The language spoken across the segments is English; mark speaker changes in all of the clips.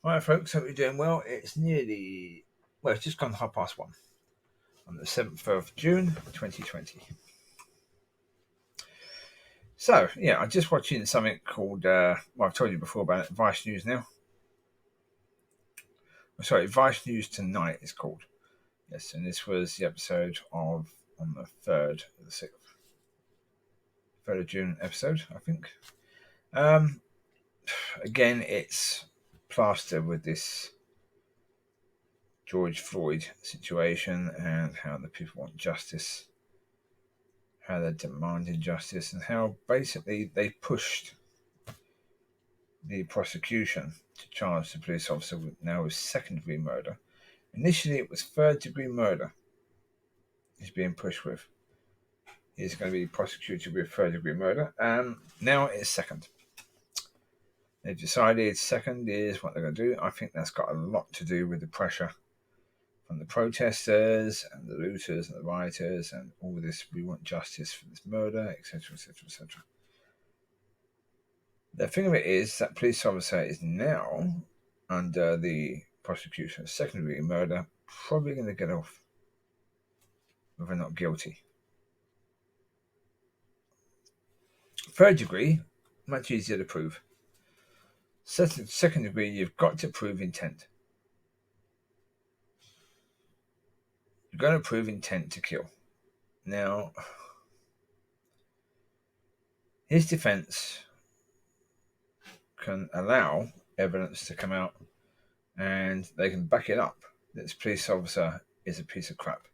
Speaker 1: All right, folks, hope you're doing well. It's it's just gone 1:30 on the 7th of June, 2020. So, I'm just watching something called, I've told you before about it, Vice News now. Sorry, Vice News Tonight is called. Yes, and this was the episode on the 3rd of the 6th. 3rd of June episode, I think. Again, it's plastered with this George Floyd situation and how the people want justice, how they're demanding justice, and how basically they pushed the prosecution to charge the police officer with second-degree murder. Initially, it was third-degree murder he's being pushed with. He's going to be prosecuted with third-degree murder, and now it's second. They've decided second is what they're going to do. I think that's got a lot to do with the pressure from the protesters and the looters and the rioters and all this. We want justice for this murder, etc., etc., etc. The thing of it is that police officer is now under the prosecution of second-degree murder, probably going to get off if they're not guilty. Third degree, much easier to prove. Second degree, you've got to prove intent. You're going to prove intent to kill. Now, his defense can allow evidence to come out and they can back it up that this police officer is a piece of crap.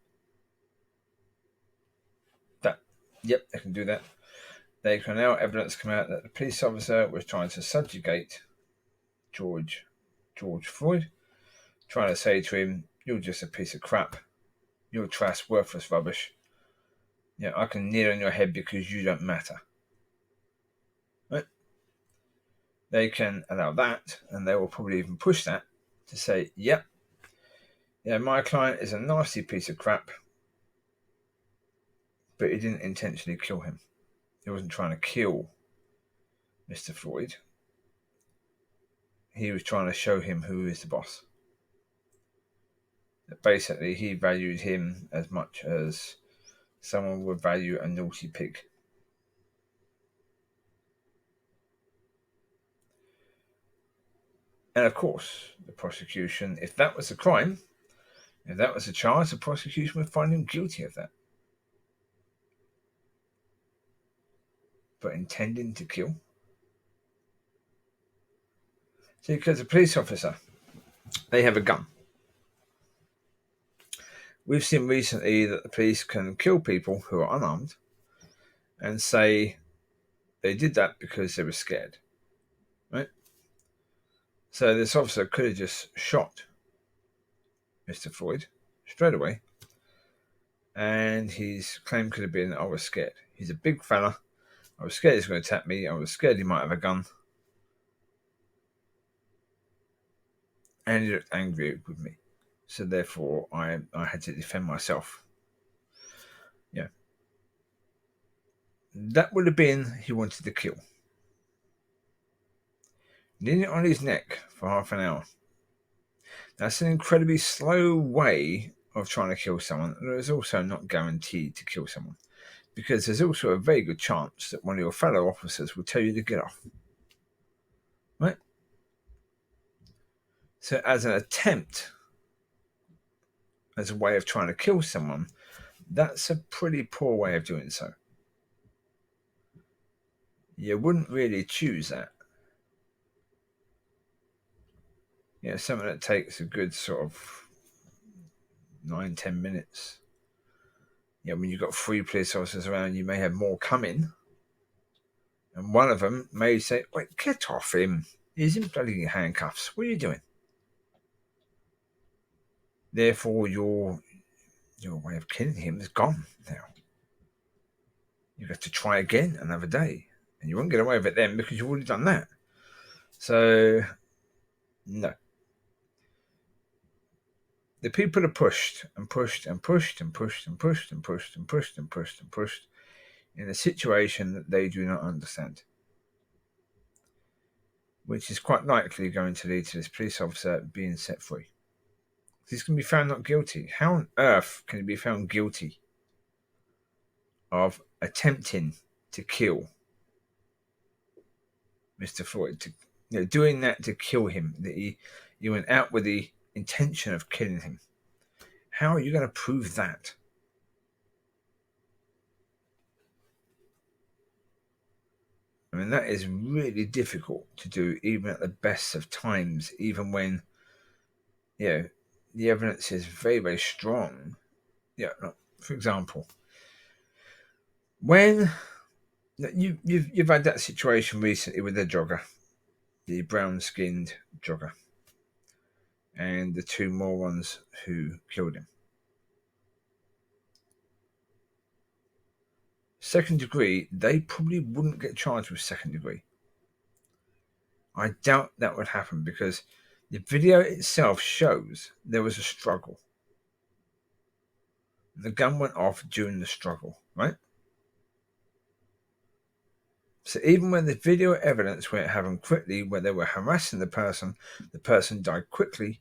Speaker 1: They can do that. They can allow evidence come out that the police officer was trying to subjugate George Floyd, trying to say to him, "You're just a piece of crap. You're trash, worthless rubbish. I can kneel on your head because you don't matter." Right? They can allow that, and they will probably even push that to say, my client is a nasty piece of crap, but he didn't intentionally kill him. He wasn't trying to kill Mr. Floyd. He was trying to show him who is the boss. That basically, he valued him as much as someone would value a naughty pig. And of course, the prosecution, if that was a crime, if that was a charge, the prosecution would find him guilty of that. But intending to kill? See, because a police officer, they have a gun. We've seen recently that the police can kill people who are unarmed and say they did that because they were scared. Right? So this officer could have just shot Mr. Floyd straight away, and his claim could have been, "I was scared. He's a big fella. I was scared he was going to attack me. I was scared he might have a gun. And he looked angry with me. So therefore, I had to defend myself." That would have been he wanted to kill. Leaning it on his neck for half an hour. That's an incredibly slow way of trying to kill someone. And it's also not guaranteed to kill someone, because there's also a very good chance that one of your fellow officers will tell you to get off. Right? So as an attempt, as a way of trying to kill someone, that's a pretty poor way of doing so. You wouldn't really choose that. Something that takes a good sort of 9-10 minutes. When you've got 3 police officers around, you may have more coming. And one of them may say, "Wait, get off him. He's in bloody handcuffs. What are you doing?" Therefore, your way of killing him is gone now. You have to try again another day. And you won't get away with it then because you've already done that. So, no. The people are pushed and pushed and pushed and pushed and pushed and pushed and pushed and pushed and pushed in a situation that they do not understand. which is quite likely going to lead to this police officer being set free. He's going to be found not guilty. How on earth can he be found guilty of attempting to kill Mr. Floyd? Doing that to kill him. That he went out with the intention of killing him. How are you going to prove that? I mean, that is really difficult to do, even at the best of times, even when, the evidence is very, very strong. For example, when you've had that situation recently with the jogger, the brown-skinned jogger, and the two morons who killed him. Second degree, they probably wouldn't get charged with second degree. I doubt that would happen because the video itself shows there was a struggle. The gun went off during the struggle, right? So even when the video evidence where it happened quickly, where they were harassing the person died quickly,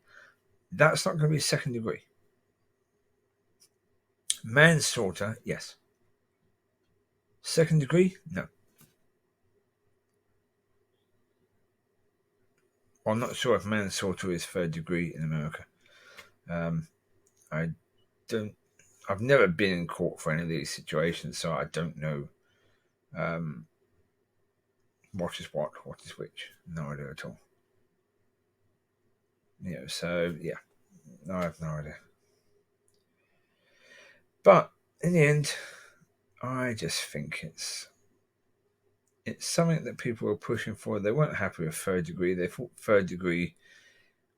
Speaker 1: that's not going to be second degree. Manslaughter, yes. Second degree, no. Well, I'm not sure if manslaughter is third degree in America. I've never been in court for any of these situations, so I don't know what is which. No idea at all. No, I have no idea. But in the end, I just think it's something that people were pushing for. They weren't happy with third degree. They thought third degree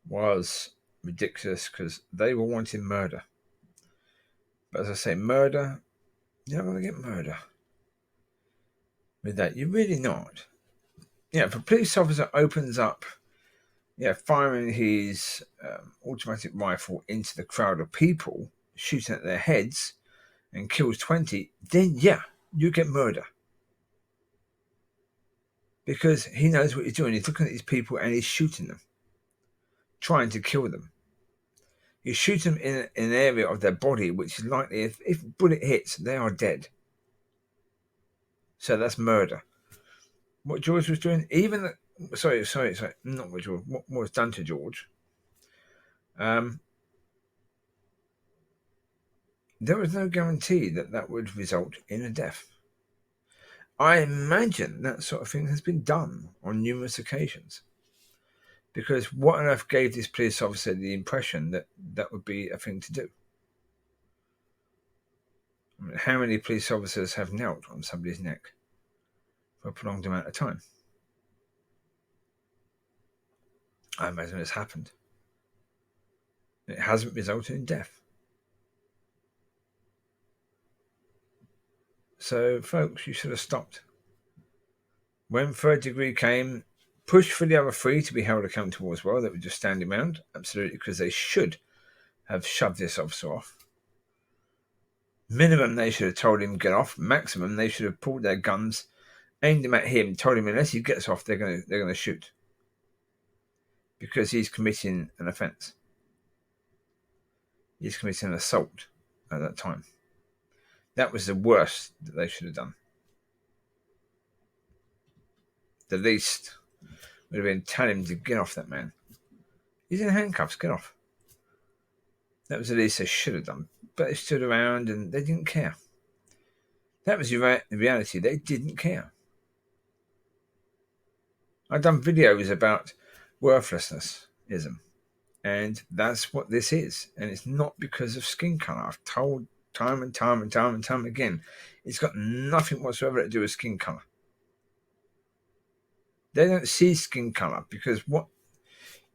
Speaker 1: was ridiculous because they were wanting murder. But as I say, murder, you're not going to get murder with that. You're really not. If a police officer opens up, firing his automatic rifle into the crowd of people, shooting at their heads, and kills 20, then you get murder. Because he knows what he's doing. He's looking at these people and he's shooting them, trying to kill them. You shoot them in an area of their body which is likely, if bullet hits, they are dead. So that's murder. What George was doing, sorry, not what George, what was done to George, there was no guarantee that would result in a death. I imagine that sort of thing has been done on numerous occasions. Because what on earth gave this police officer the impression that would be a thing to do? I mean, how many police officers have knelt on somebody's neck for a prolonged amount of time? I imagine it's happened. It hasn't resulted in death. So, folks, you should have stopped. When third degree came, push for the other three to be held accountable as well, that were just standing around. Absolutely, because they should have shoved this officer off. Minimum, they should have told him get off. Maximum, they should have pulled their guns, aimed them at him, told him unless he gets off, they're going to shoot. Because he's committing an offence. He's committing an assault at that time. That was the worst that they should have done. The least would have been telling him to get off that man. He's in handcuffs, get off. That was the least they should have done. But they stood around and they didn't care. That was the reality. They didn't care. I've done videos about worthlessnessism. And that's what this is. And it's not because of skin colour. I've told time and time again, it's got nothing whatsoever to do with skin colour. They don't see skin colour because what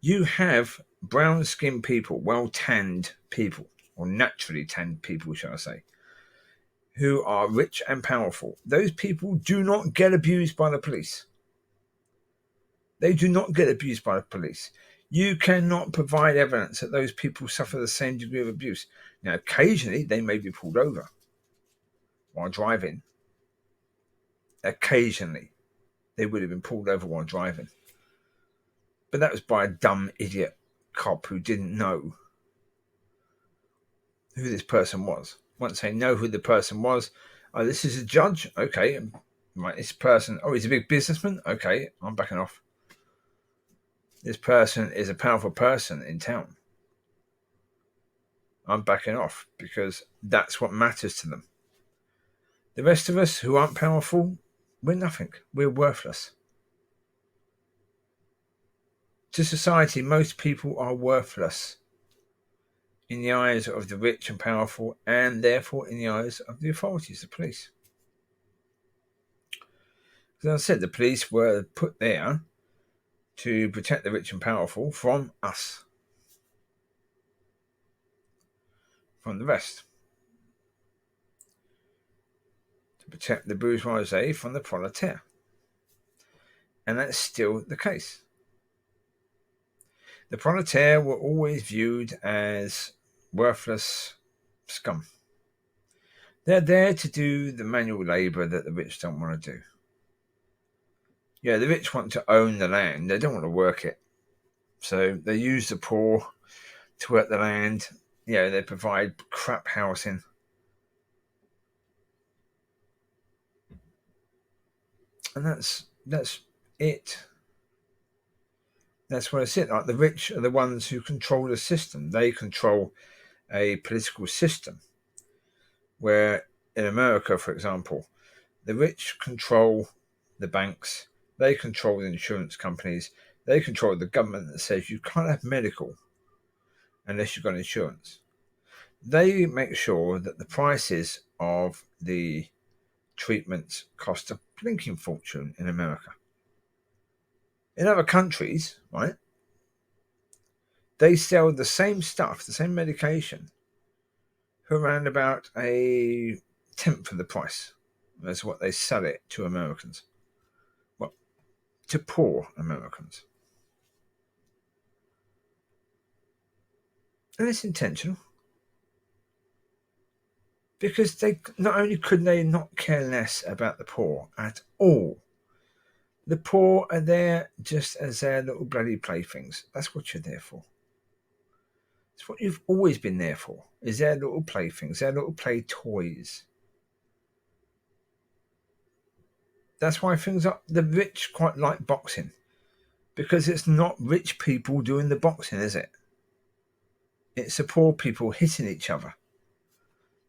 Speaker 1: you have brown skinned people, well tanned people, or naturally tanned people, shall I say, who are rich and powerful. Those people do not get abused by the police. They do not get abused by the police. You cannot provide evidence that those people suffer the same degree of abuse. Now, occasionally, they may be pulled over while driving. Occasionally, they would have been pulled over while driving. But that was by a dumb idiot cop who didn't know who this person was. Once they know who the person was, oh, this is a judge? Okay. Right, this person, oh, he's a big businessman? Okay, I'm backing off. This person is a powerful person in town. I'm backing off because that's what matters to them. The rest of us who aren't powerful, we're nothing. We're worthless. To society, most people are worthless in the eyes of the rich and powerful, and therefore in the eyes of the authorities, the police. As I said, the police were put there to protect the rich and powerful from us, from the rest. To protect the bourgeoisie from the proletariat. And that's still the case. The proletariat were always viewed as worthless scum. They're there to do the manual labour that the rich don't want to do. Yeah, the rich want to own the land. They don't want to work it. So they use the poor to work the land. Yeah, they provide crap housing. And that's it. That's what it's it. Like the rich are the ones who control the system. They control a political system where in America, for example, the rich control the banks, they control the insurance companies, they control the government that says you can't have medical unless you've got insurance. They make sure that the prices of the treatments cost a blinking fortune in America. In other countries, right, they sell the same stuff, the same medication, for around about a tenth of the price as what they sell it to Americans. Well, to poor Americans. And it's intentional. Because they not only could they not care less about the poor at all, the poor are there just as their little bloody playthings. That's what you're there for. It's what you've always been there for, is their little playthings, their little play toys. That's why the rich quite like boxing. Because it's not rich people doing the boxing, is it? It's the poor people hitting each other.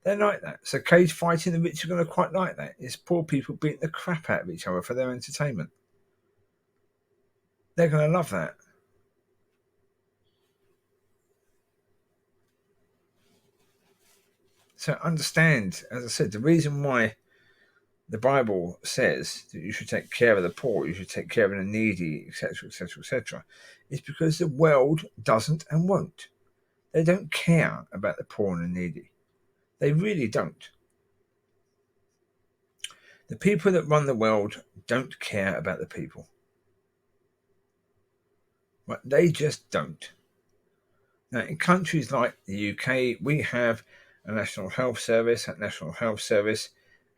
Speaker 1: They're like that. So cage fighting, the rich are going to quite like that. It's poor people beating the crap out of each other for their entertainment. They're going to love that. So understand, as I said, the reason why the Bible says that you should take care of the poor, you should take care of the needy, etc., etc., etc., is because the world doesn't and won't. They don't care about the poor and the needy. They really don't. The people that run the world don't care about the people. Right? They just don't. Now, in countries like the UK, we have a National Health Service. That National Health Service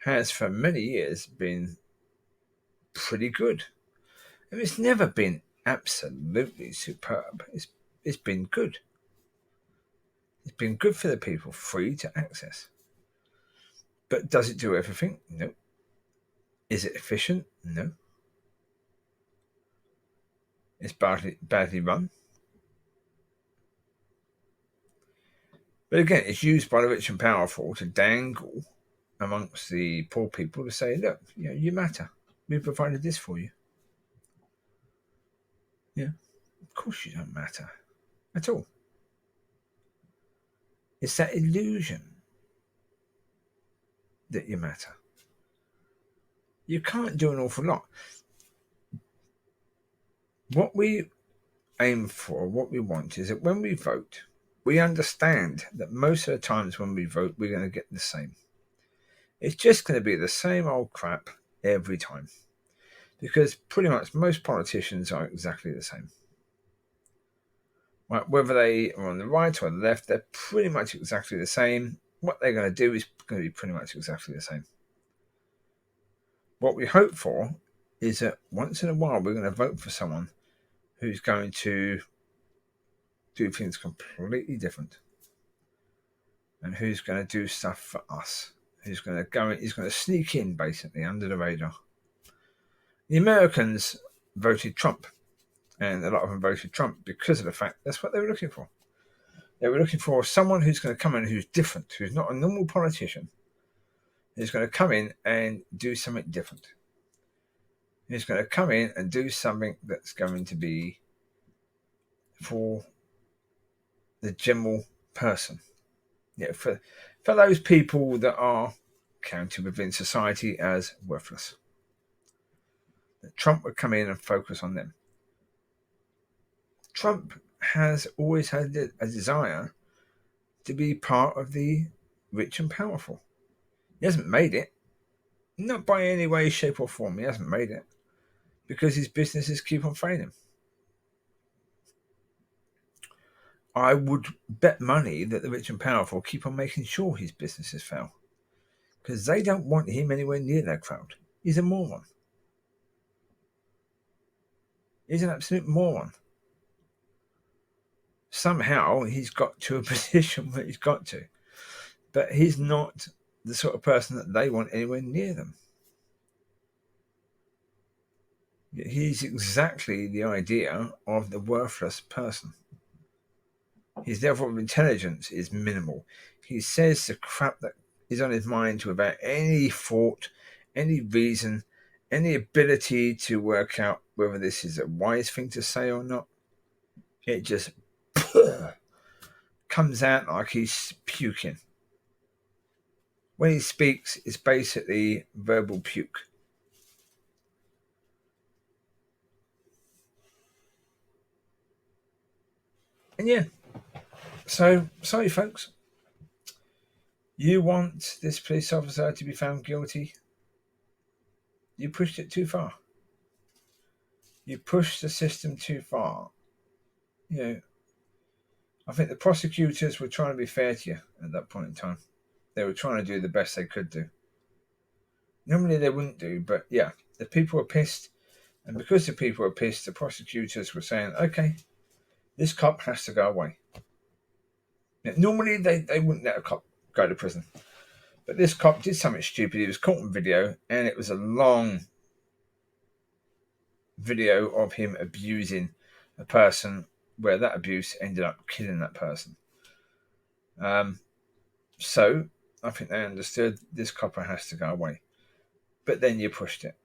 Speaker 1: has for many years been pretty good. And it's never been absolutely superb. It's been good. It's been good for the people, free to access. But does it do everything? No. Is it efficient? No. It's badly run. But again, it's used by the rich and powerful to dangle amongst the poor people to say, look, you matter. We provided this for you. Yeah, of course you don't matter at all. It's that illusion that you matter. You can't do an awful lot. What we aim for, what we want, is that when we vote, we understand that most of the times when we vote, we're going to get the same. It's just going to be the same old crap every time. Because pretty much most politicians are exactly the same. Right, whether they are on the right or the left, they're pretty much exactly the same. What they're going to do is going to be pretty much exactly the same. What we hope for is that once in a while we're going to vote for someone who's going to do things completely different, and who's going to do stuff for us, who's going to go in, he's going to sneak in basically under the radar. The Americans voted Trump, and a lot of them voted Trump because of the fact that's what they were looking for. They were looking for someone who's going to come in who's different, who's not a normal politician, who's going to come in and do something different. Who's going to come in and do something that's going to be for the general person. Yeah, for those people that are counted within society as worthless. That Trump would come in and focus on them. Trump has always had a desire to be part of the rich and powerful. He hasn't made it. Not by any way, shape or form. He hasn't made it. Because his businesses keep on failing. I would bet money that the rich and powerful keep on making sure his businesses fail. Because they don't want him anywhere near that crowd. He's a moron. He's an absolute moron. Somehow he's got to a position where he's got to. But he's not the sort of person that they want anywhere near them. He's exactly the idea of the worthless person. His level of intelligence is minimal. He says the crap that is on his mind without any thought, any reason, any ability to work out whether this is a wise thing to say or not. It just comes out like he's puking. When he speaks, it's basically verbal puke. And yeah, so sorry folks. You want this police officer to be found guilty? You pushed it too far. You pushed the system too far. You know, I think the prosecutors were trying to be fair to you at that point in time. They were trying to do the best they could do. Normally they wouldn't do, but yeah, the people were pissed. And because the people were pissed, the prosecutors were saying, okay, this cop has to go away. Now, normally they wouldn't let a cop go to prison. But this cop did something stupid. He was caught on video, and it was a long video of him abusing a person where that abuse ended up killing that person. So I think they understood this copper has to go away. But then you pushed it.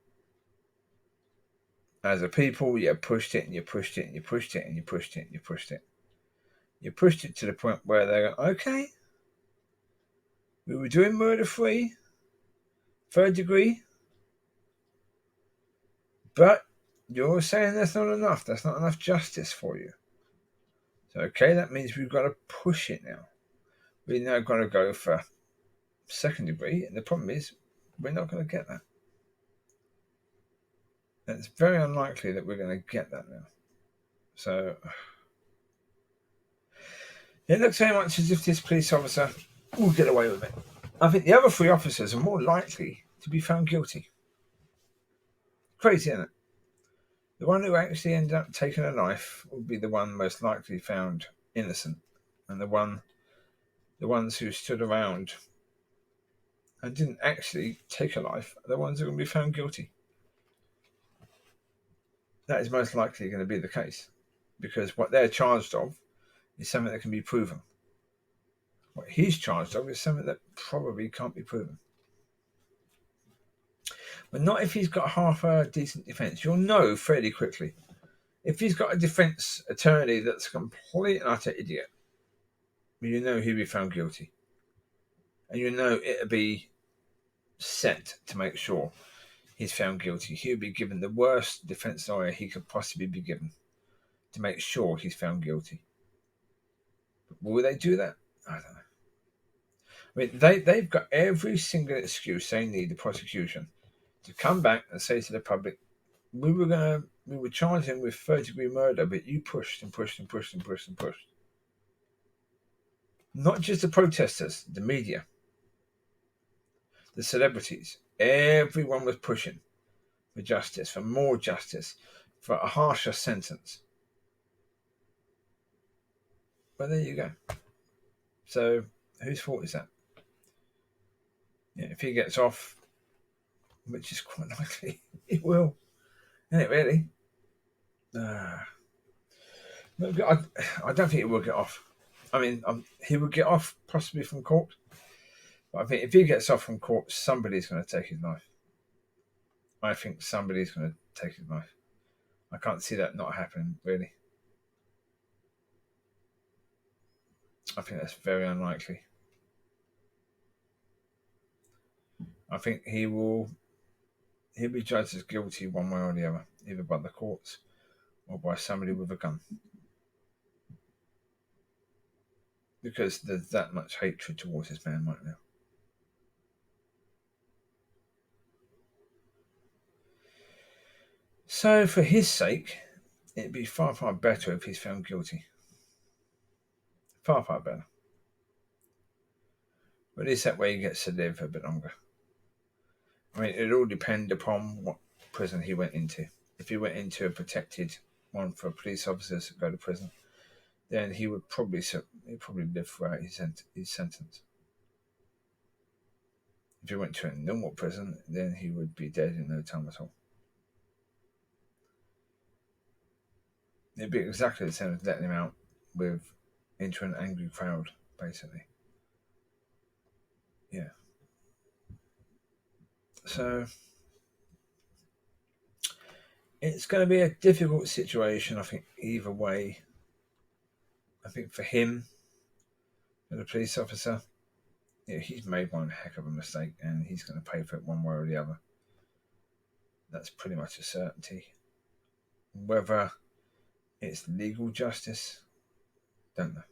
Speaker 1: As a people, you pushed it and you pushed it and you pushed it and you pushed it and you pushed it. You pushed it to the point where they go, okay, we were doing murder-free, third degree, but you're saying that's not enough. That's not enough justice for you. So, okay, that means we've got to push it now. We're now going to go for second degree, and the problem is we're not going to get that. And it's very unlikely that we're going to get that now. So, it looks very much as if this police officer will get away with it. I think the other three officers are more likely to be found guilty. Crazy, isn't it? The one who actually ended up taking a life will be the one most likely found innocent, and the ones who stood around and didn't actually take a life are the ones who are going to be found guilty. That is most likely going to be the case, because what they're charged of is something that can be proven. What he's charged of is something that probably can't be proven. But not if he's got half a decent defence. You'll know fairly quickly. If he's got a defence attorney that's a complete and utter idiot, you know he'll be found guilty. And you know it'll be set to make sure he's found guilty. He'll be given the worst defence lawyer he could possibly be given to make sure he's found guilty. But will they do that? I don't know. I mean, they've got every single excuse they need, the prosecution, to come back and say to the public, we were charging him with third-degree murder, but you pushed and pushed and pushed and pushed and pushed. Not just the protesters, the media, the celebrities, everyone was pushing for justice, for more justice, for a harsher sentence. But there you go. So whose fault is that? Yeah, if he gets off, which is quite likely, he will. Isn't it really? I don't think he will get off. I mean, he would get off possibly from court. But I think if he gets off from court, somebody's going to take his life. I think somebody's going to take his life. I can't see that not happening, really. I think that's very unlikely. I think he'll be judged as guilty one way or the other, either by the courts or by somebody with a gun. Because there's that much hatred towards this man right now. So for his sake, it'd be far, far better if he's found guilty. Far, far better. But at least that way he gets to live a bit longer. I mean, it all depends upon what prison he went into. If he went into a protected one for police officers to go to prison, then he would probably live throughout his sentence. If he went to a normal prison, then he would be dead in no time at all. It'd be exactly the same as letting him out into an angry crowd, basically. Yeah. So it's going to be a difficult situation, I think, either way. I think for him, for the police officer, he's made one heck of a mistake and he's going to pay for it one way or the other. That's pretty much a certainty. Whether it's legal justice, don't know.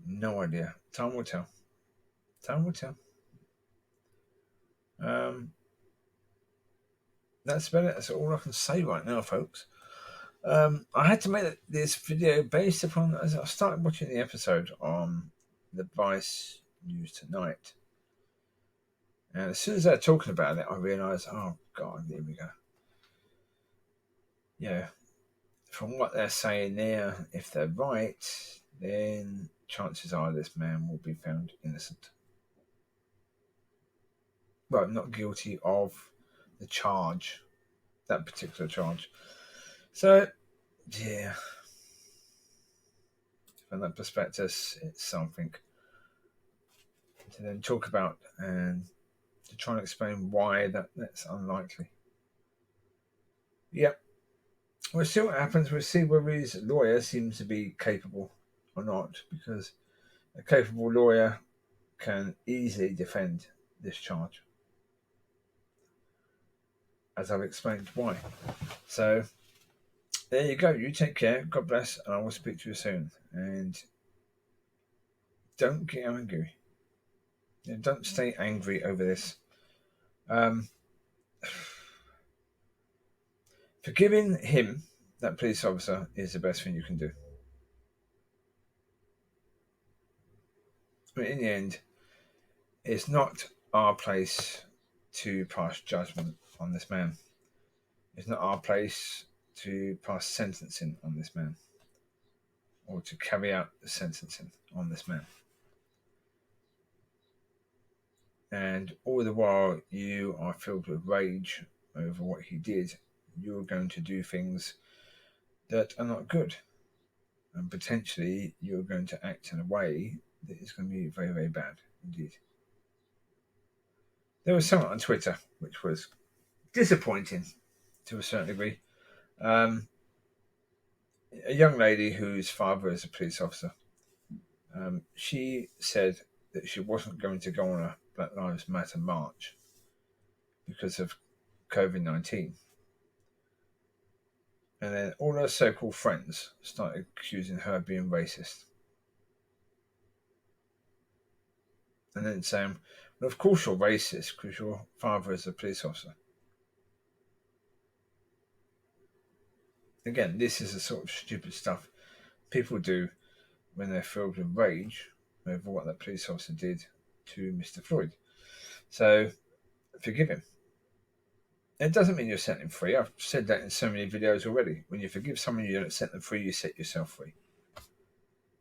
Speaker 1: No idea. Time will tell. Time will tell. That's about it. That's all I can say right now, folks. I had to make this video based upon, as I started watching the episode on the Vice News Tonight. And as soon as they were talking about it, I realised, oh God, here we go. Yeah, from what they're saying there, if they're right, then chances are this man will be found innocent. Well, not guilty of the charge, that particular charge. So, yeah, from that perspective, it's something to then talk about and to try and explain why that's unlikely. Yep. We'll see what happens. We'll see whether his lawyer seems to be capable or not, because a capable lawyer can easily defend this charge, as I've explained why. So there you go. You take care. God bless, and I will speak to you soon. And don't get angry. Don't stay angry over this. Forgiving him, that police officer, is the best thing you can do. I mean, in the end, it's not our place to pass judgment on this man. It's not our place to pass sentencing on this man or to carry out the sentencing on this man. And all the while you are filled with rage over what he did, you're going to do things that are not good. And potentially you're going to act in a way that is going to be very, very bad indeed. There was someone on Twitter which was disappointing to a certain degree. A young lady whose father is a police officer. She said that she wasn't going to go on a Black Lives Matter march because of COVID-19. And then all her so-called friends started accusing her of being racist. And then saying, well, of course you're racist because your father is a police officer. Again, this is the sort of stupid stuff people do when they're filled with rage over what that police officer did to Mr. Floyd. So, forgive him. It doesn't mean you're setting them free. I've said that in so many videos already. When you forgive someone, you don't set them free, you set yourself free.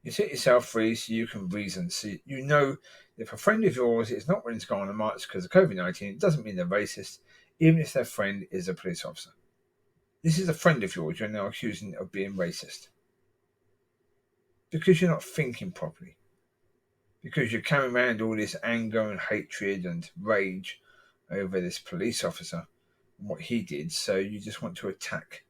Speaker 1: You set yourself free so you can reason. So you know if a friend of yours is not willing to go on a march because of COVID-19, it doesn't mean they're racist, even if their friend is a police officer. This is a friend of yours you're now accusing of being racist. Because you're not thinking properly. Because you're carrying around all this anger and hatred and rage over this police officer and what he did, so you just want to attack.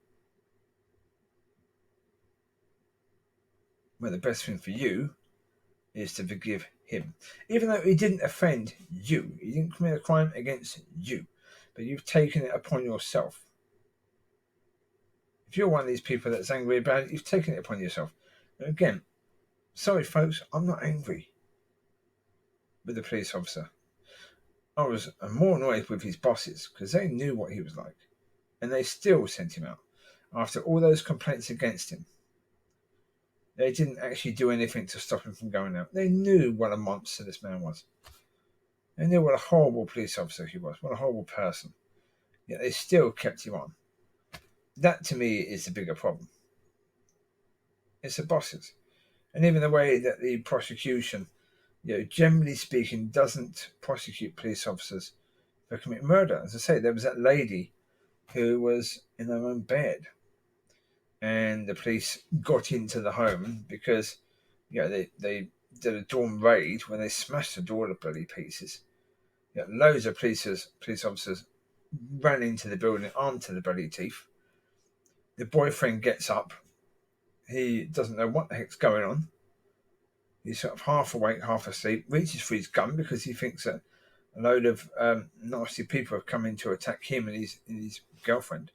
Speaker 1: Well, the best thing for you is to forgive him. Even though he didn't offend you, he didn't commit a crime against you, but you've taken it upon yourself. If you're one of these people that's angry about it, you've taken it upon yourself. And again, sorry folks, I'm not angry with the police officer. I was more annoyed with his bosses because they knew what he was like, and they still sent him out after all those complaints against him. They didn't actually do anything to stop him from going out. They knew what a monster this man was. They knew what a horrible police officer he was, what a horrible person. Yet they still kept him on. That to me is the bigger problem. It's the bosses. And even the way that the prosecution, generally speaking, doesn't prosecute police officers for committing murder. As I say, there was that lady who was in her own bed, and the police got into the home because they did a dawn raid when they smashed the door to bloody pieces. Loads of police officers ran into the building armed to the bloody teeth. The boyfriend gets up. He doesn't know what the heck's going on. He's sort of half awake, half asleep, reaches for his gun because he thinks that a load of nasty people have come in to attack him and his girlfriend.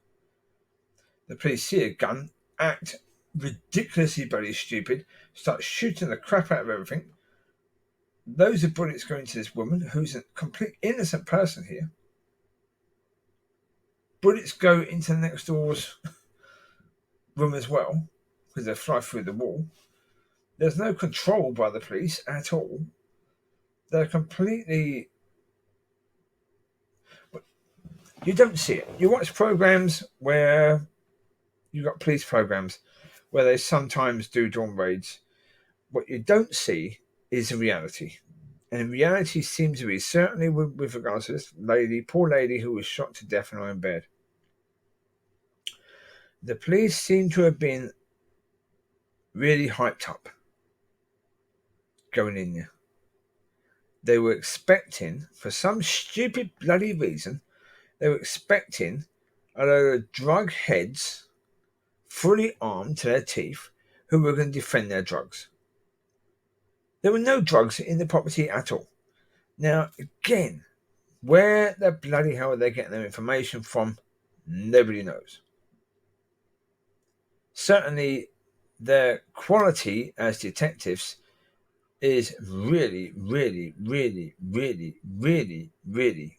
Speaker 1: The police see a gun, act ridiculously bloody stupid, start shooting the crap out of everything. Loads of bullets go into this woman, who's a complete innocent person here. Bullets go into the next door's room as well, because they fly through the wall. There's no control by the police at all. They're completely... You don't see it. You watch programs where you've got police programs where they sometimes do dawn raids. What you don't see is the reality. And the reality seems to be, certainly with regards to this poor lady who was shot to death in her own bed. The police seem to have been really hyped up going in there. They were expecting, for some stupid bloody reason, they were expecting a load of drug heads, fully armed to their teeth, who were going to defend their drugs. There were no drugs in the property at all. Now, again, where the bloody hell are they getting their information from? Nobody knows. Certainly, their quality as detectives is really, really, really, really, really, really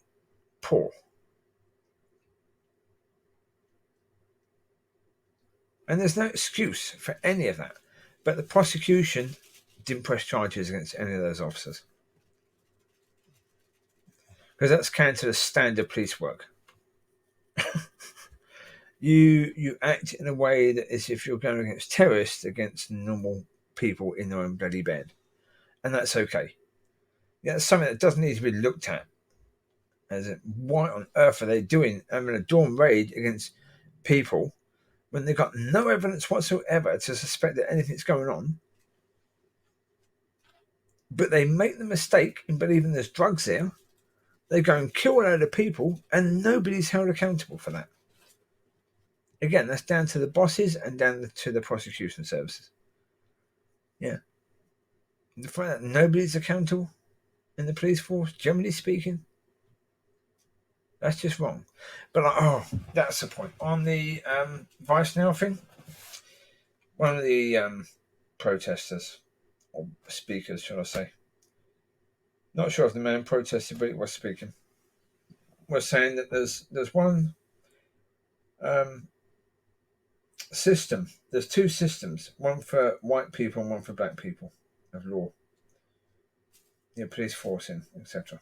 Speaker 1: poor. And there's no excuse for any of that. But the prosecution didn't press charges against any of those officers. Because that's counter to standard police work. You act in a way that as if you're going against terrorists, against normal people in their own bloody bed. And that's okay. That's something that doesn't need to be looked at. As what on earth are they doing? Having a dawn raid against people when they've got no evidence whatsoever to suspect that anything's going on. But they make the mistake in believing there's drugs there. They go and kill a load of people and nobody's held accountable for that. Again, that's down to the bosses and down to the prosecution services. Yeah. The fact that nobody's accountable in the police force, generally speaking, that's just wrong. But that's the point. On the Vice Now thing, one of the protesters, or speakers, shall I say, not sure if the man protested, but he was speaking, was saying that there's one system. There's two systems, one for white people and one for black people of law. Police forcing, etc.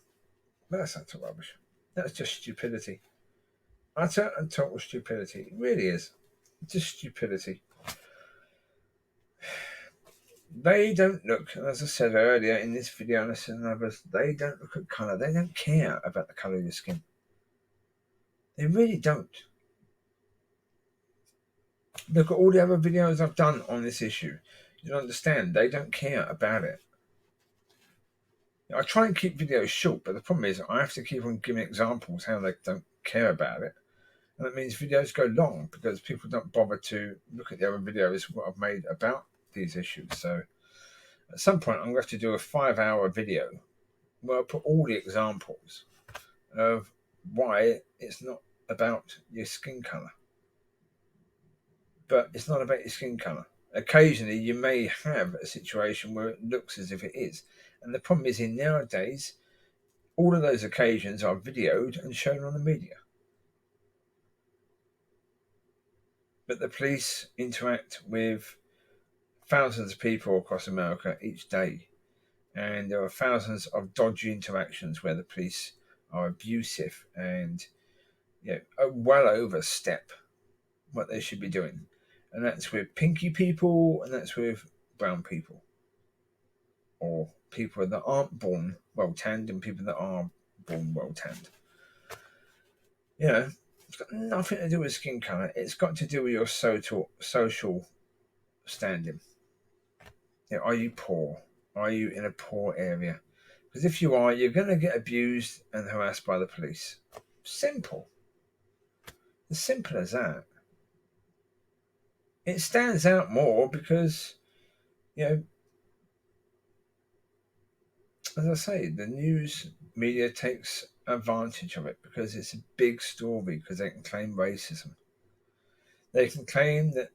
Speaker 1: But that's not rubbish. That's just stupidity. utter and total stupidity. It really is. It's just stupidity. They don't look, as I said earlier in this video and I said in others, they don't look at colour. They don't care about the colour of your skin. They really don't. Look at all the other videos I've done on this issue. You understand, they don't care about it. I try and keep videos short, but the problem is I have to keep on giving examples how they don't care about it. And that means videos go long because people don't bother to look at the other videos what I've made about these issues. So at some point I'm going to have to do a 5-hour video where I put all the examples of why it's not about your skin colour. But it's not about your skin colour. Occasionally you may have a situation where it looks as if it is. And the problem is in nowadays, all of those occasions are videoed and shown on the media. But the police interact with thousands of people across America each day. And there are thousands of dodgy interactions where the police are abusive and well overstep what they should be doing. And that's with pinky people and that's with brown people. Or people that aren't born well-tanned and people that are born well-tanned. It's got nothing to do with skin colour. It's got to do with your social standing. Are you poor? Are you in a poor area? Because if you are, you're going to get abused and harassed by the police. Simple. As simple as that. It stands out more because, as I say, the news media takes advantage of it because it's a big story because they can claim racism. They can claim that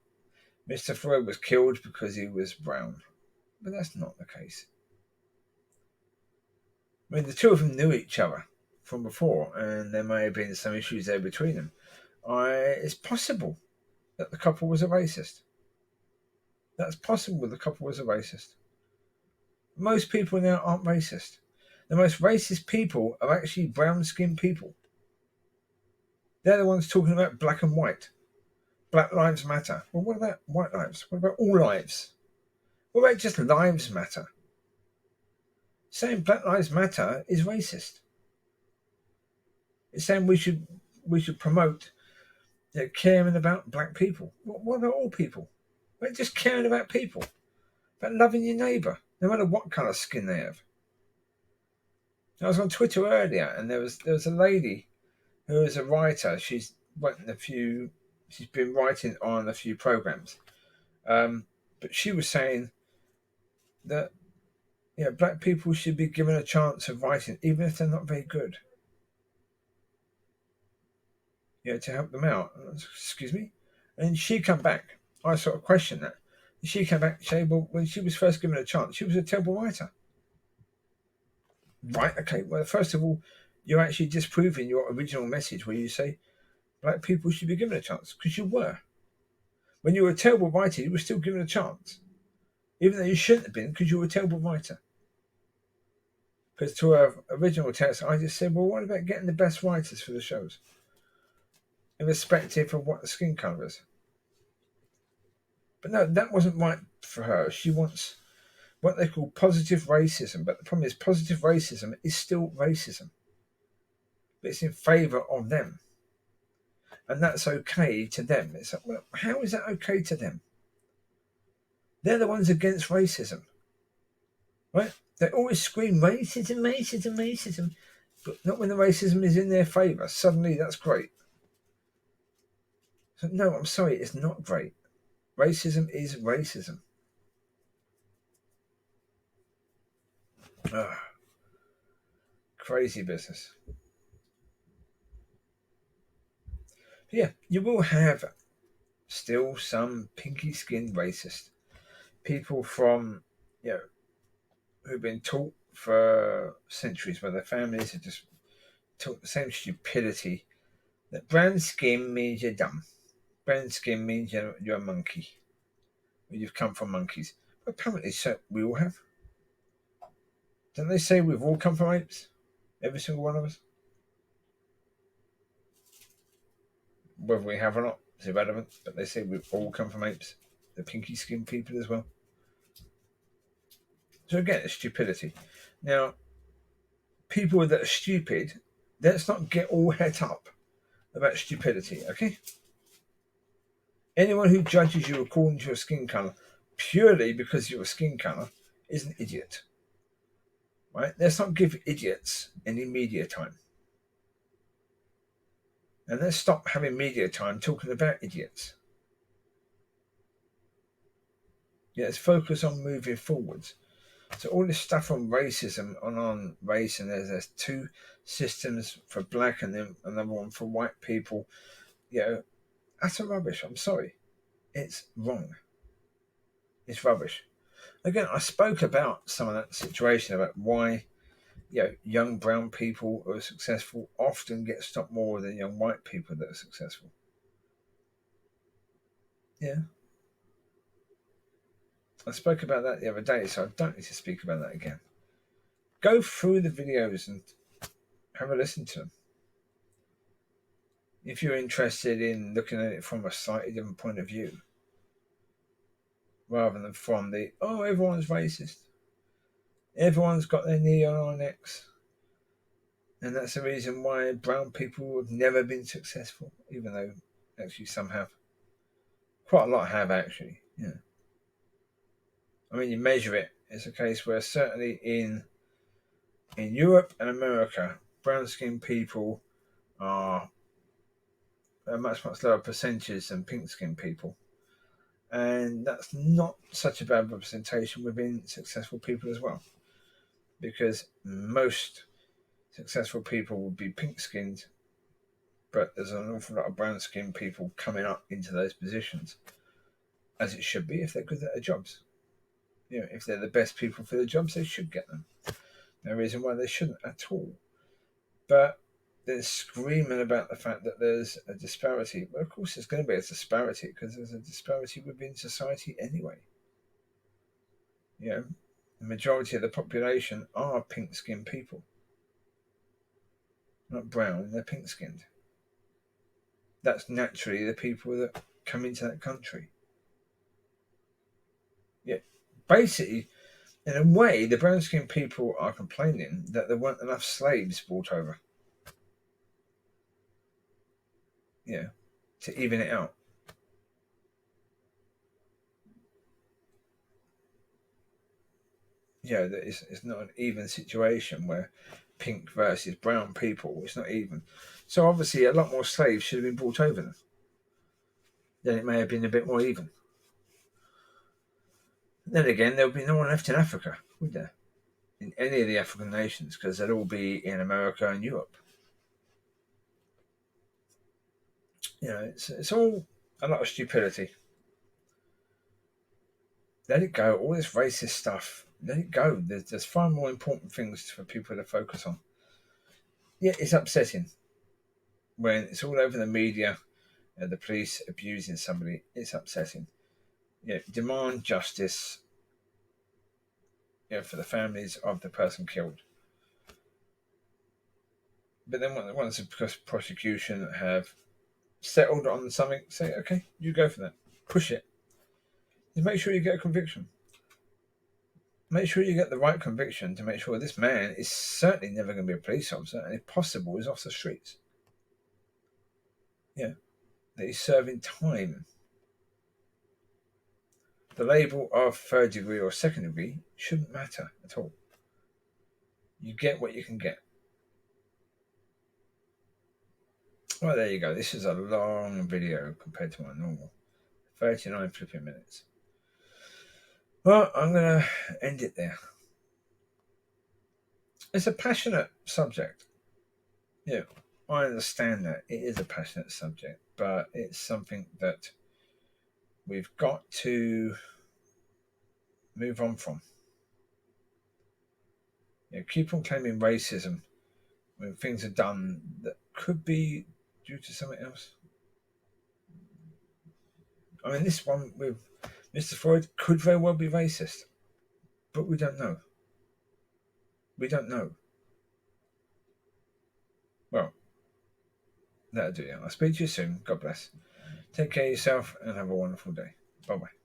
Speaker 1: Mr. Floyd was killed because he was brown. But that's not the case. I mean, the two of them knew each other from before, and there may have been some issues there between them. It's possible that the couple was a racist. That's possible the couple was a racist. Most people now aren't racist. The most racist people are actually brown-skinned people. They're the ones talking about black and white. Black lives matter. Well, what about white lives? What about all lives? What about just lives matter? Saying black lives matter is racist. It's saying we should promote caring about black people. What about all people? We're just caring about people. About loving your neighbour, no matter what colour skin they have. I was on Twitter earlier, and there was a lady who is a writer. She's been writing on a few programs, but she was saying that black people should be given a chance of writing, even if they're not very good. To help them out. Excuse me? And she came back. I sort of questioned that. She came back and said, well, when she was first given a chance, she was a terrible writer. Right, okay. Well, first of all, you're actually disproving your original message where you say black people should be given a chance, because you were. When you were a terrible writer, you were still given a chance. Even though you shouldn't have been, because you were a terrible writer. Because to our original text, I just said, well, what about getting the best writers for the shows? Irrespective of what the skin colour is. But no, that wasn't right for her. She wants what they call positive racism. But the problem is positive racism is still racism. But it's in favour of them. And that's okay to them. It's like, well, how is that okay to them? They're the ones against racism. Right? They always scream racism, racism, racism. But not when the racism is in their favour. Suddenly that's great. So, no, I'm sorry, it's not great. Racism is racism. Crazy business. Yeah, you will have still some pinky-skinned racist people from, who've been taught for centuries by their families have just taught the same stupidity that brown skin means you're dumb. Brown skin means you're a monkey. You've come from monkeys. But apparently so we all have. Don't they say we've all come from apes? Every single one of us? whether we have or not is irrelevant, but they say we all come from apes, the pinky skinned people as well. So again, it's stupidity. Now, people that are stupid, let's not get all het up about stupidity, okay? Anyone who judges you according to your skin colour purely because of your skin colour is an idiot. Right? Let's not give idiots any media time. And let's stop having media time talking about idiots. Yeah, let's focus on moving forwards. So all this stuff on racism and on race, and there's two systems for black and then another one for white people, you know, that's rubbish. I'm sorry. It's wrong. It's rubbish. Again, I spoke about some of that situation about why, you know, young brown people who are successful often get stopped more than young white people that are successful. Yeah. I spoke about that the other day, so I don't need to speak about that again. Go through the videos and have a listen to them. If you're interested in looking at it from a slightly different point of view, rather than from the, oh, everyone's racist. Everyone's got their knee on our necks. And that's the reason why brown people have never been successful, even though actually some have. Quite a lot have, actually. Yeah. I mean, you measure it. It's a case where certainly in Europe and America, brown-skinned people are a much lower percentage than pink-skinned people. And that's not such a bad representation within successful people as well. Because most successful people would be pink-skinned, but there's an awful lot of brown-skinned people coming up into those positions, as it should be if they're good at their jobs. You know, if they're the best people for the jobs, they should get them. No reason why they shouldn't at all. But they're screaming about the fact that there's a disparity. Well, of course, there's going to be a disparity because there's a disparity within society anyway. You know, the majority of the population are pink-skinned people. Not brown, they're pink-skinned. That's naturally the people that come into that country. Yeah, basically, in a way, the brown-skinned people are complaining that there weren't enough slaves brought over. Yeah, to even it out. Yeah, that it's not an even situation where pink versus brown people. It's not even. So obviously, a lot more slaves should have been brought over them. Then it may have been a bit more even. Then again, there would be no one left in Africa, would there? In any of the African nations, because they'd all be in America and Europe. You know, it's all a lot of stupidity. Let it go. All this racist stuff, let it go. There's far more important things for people to focus on. Yeah, it's upsetting when it's all over the media, the police abusing somebody. It's upsetting. Yeah, demand justice. For the families of the person killed. But then once the prosecution have settled on something, say, okay, you go for that. Push it. Just make sure you get a conviction. Make sure you get the right conviction to make sure this man is certainly never going to be a police officer and if possible is off the streets. Yeah. That he's serving time. The label of third degree or second degree shouldn't matter at all. You get what you can get. Well, there you go. This is a long video compared to my normal. 39 flipping minutes. Well, I'm going to end it there. It's a passionate subject. Yeah, I understand that it is a passionate subject, but it's something that we've got to move on from. Keep on claiming racism when things are done that could be due to something else. I mean, this one with Mr. Floyd could very well be racist, but we don't know. We don't know. Well, that'll do it. I'll speak to you soon. God bless. Take care of yourself and have a wonderful day. Bye bye.